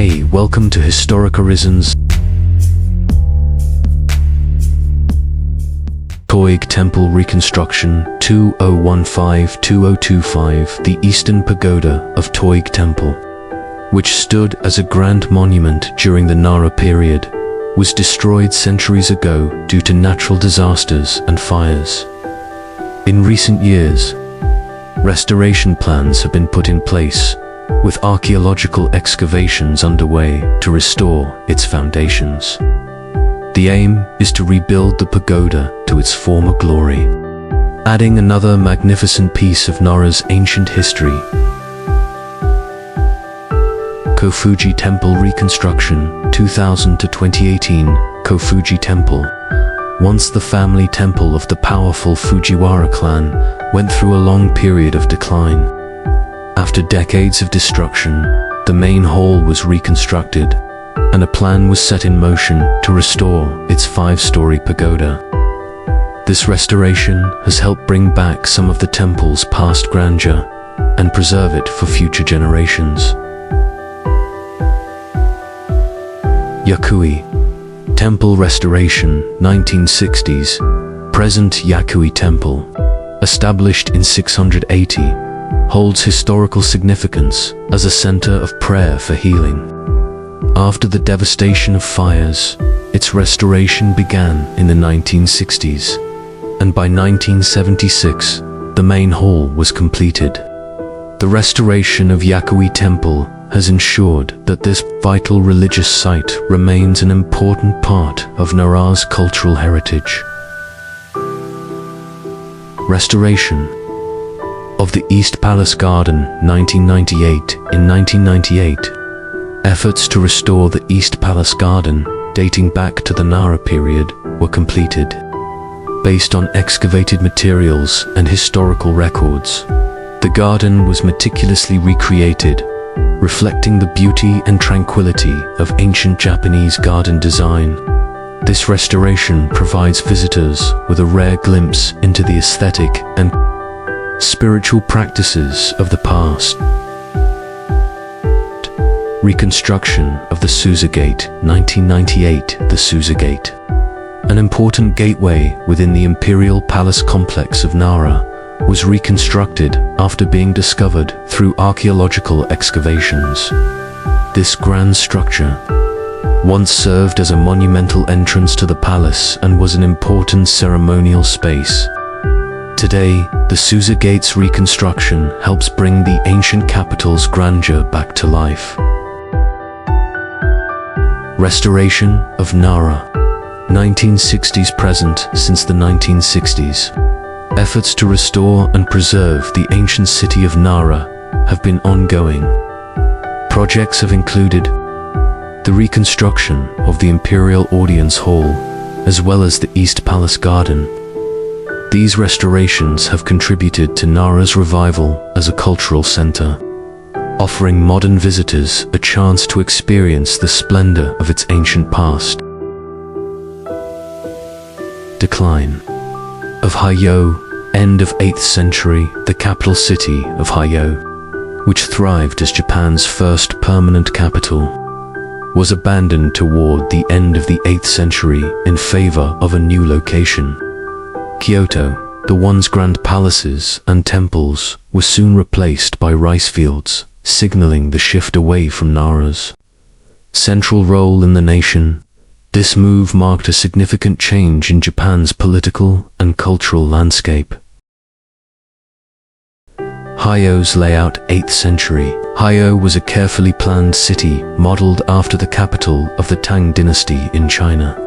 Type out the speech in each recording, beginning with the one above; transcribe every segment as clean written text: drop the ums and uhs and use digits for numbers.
Hey, welcome to Historic Horizons. Toig Temple Reconstruction 2015-2025. The Eastern Pagoda of Toig Temple, which stood as a grand monument during the Nara-period, was destroyed centuries ago due to natural disasters and fires. In recent years, restoration plans have been put in place, with archaeological excavations underway to restore its foundations. The aim is to rebuild the pagoda to its former glory, adding another magnificent piece of Nara's ancient history. Kofuji Temple Reconstruction 2000 to 2018. Kofuji Temple, once the family temple of the powerful Fujiwara Clan, went through a long period of decline. After decades of destruction, the main hall was reconstructed, and a plan was set in motion to restore its 5-story pagoda. This restoration has helped bring back some of the temple's past grandeur and preserve it for future generations. Yakui Temple Restoration 1960s. Present Yakui Temple, established in 680, holds historical significance as a center of prayer for healing. After the devastation of fires, its restoration began in the 1960s, and by 1976, the main hall was completed. The restoration of Yakui Temple has ensured that this vital religious site remains an important part of Nara's cultural heritage. Restoration of the East Palace Garden 1998. In 1998, efforts to restore the East Palace Garden, dating back to the Nara period, were completed. Based on excavated materials and historical records, the garden was meticulously recreated, reflecting the beauty and tranquility of ancient Japanese garden design. This restoration provides visitors with a rare glimpse into the aesthetic and spiritual practices of the past. Reconstruction of the Susa Gate 1998. The Susa Gate, an important gateway within the imperial palace complex of Nara, was reconstructed after being discovered through archaeological excavations. This grand structure once served as a monumental entrance to the palace and was an important ceremonial space. Today, the Susa Gate's reconstruction helps bring the ancient capital's grandeur back to life. Restoration of Nara 1960s. Present since the 1960s. Efforts to restore and preserve the ancient city of Nara have been ongoing. Projects have included the reconstruction of the Imperial Audience Hall, as well as the East Palace Garden. These restorations have contributed to Nara's revival as a cultural center, offering modern visitors a chance to experience the splendor of its ancient past. Decline of Hayo. End of 8th century. The capital city of Hayo, which thrived as Japan's first permanent capital, was abandoned toward the end of the 8th century in favor of a new location. Kyoto, the once grand palaces and temples, were soon replaced by rice fields, signaling the shift away from Nara's central role in the nation. This move marked a significant change in Japan's political and cultural landscape. Hayo's layout. 8th century. Hayo was a carefully planned city modeled after the capital of the Tang dynasty in China.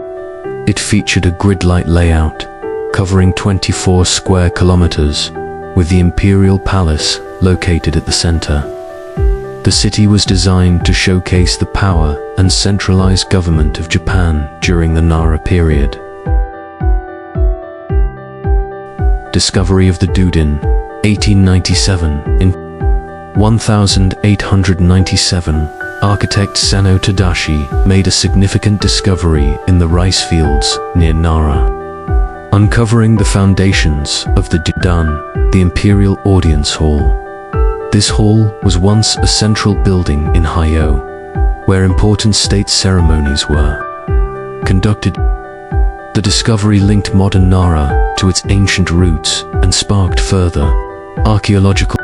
It featured a grid-like layout, covering 24 square kilometers, with the imperial palace located at the center. The city was designed to showcase the power and centralized government of Japan during the Nara period. Discovery of the Dudin 1897. In 1897, architect Sano Tadashi made a significant discovery in the rice fields near Nara, uncovering the foundations of the Dudan, the Imperial Audience Hall. This hall was once a central building in Hayo, where important state ceremonies were conducted. The discovery linked modern Nara to its ancient roots and sparked further archaeological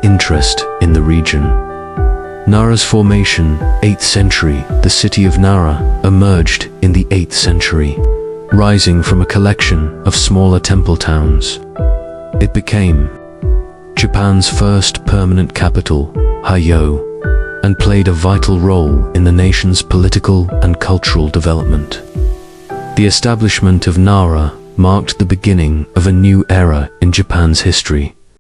interest in the region. Nara's formation, 8th century. The city of Nara emerged in the 8th century, rising from a collection of smaller temple towns. It became Japan's first permanent capital, Hayo, and played a vital role in the nation's political and cultural development. The establishment of Nara marked the beginning of a new era in Japan's history,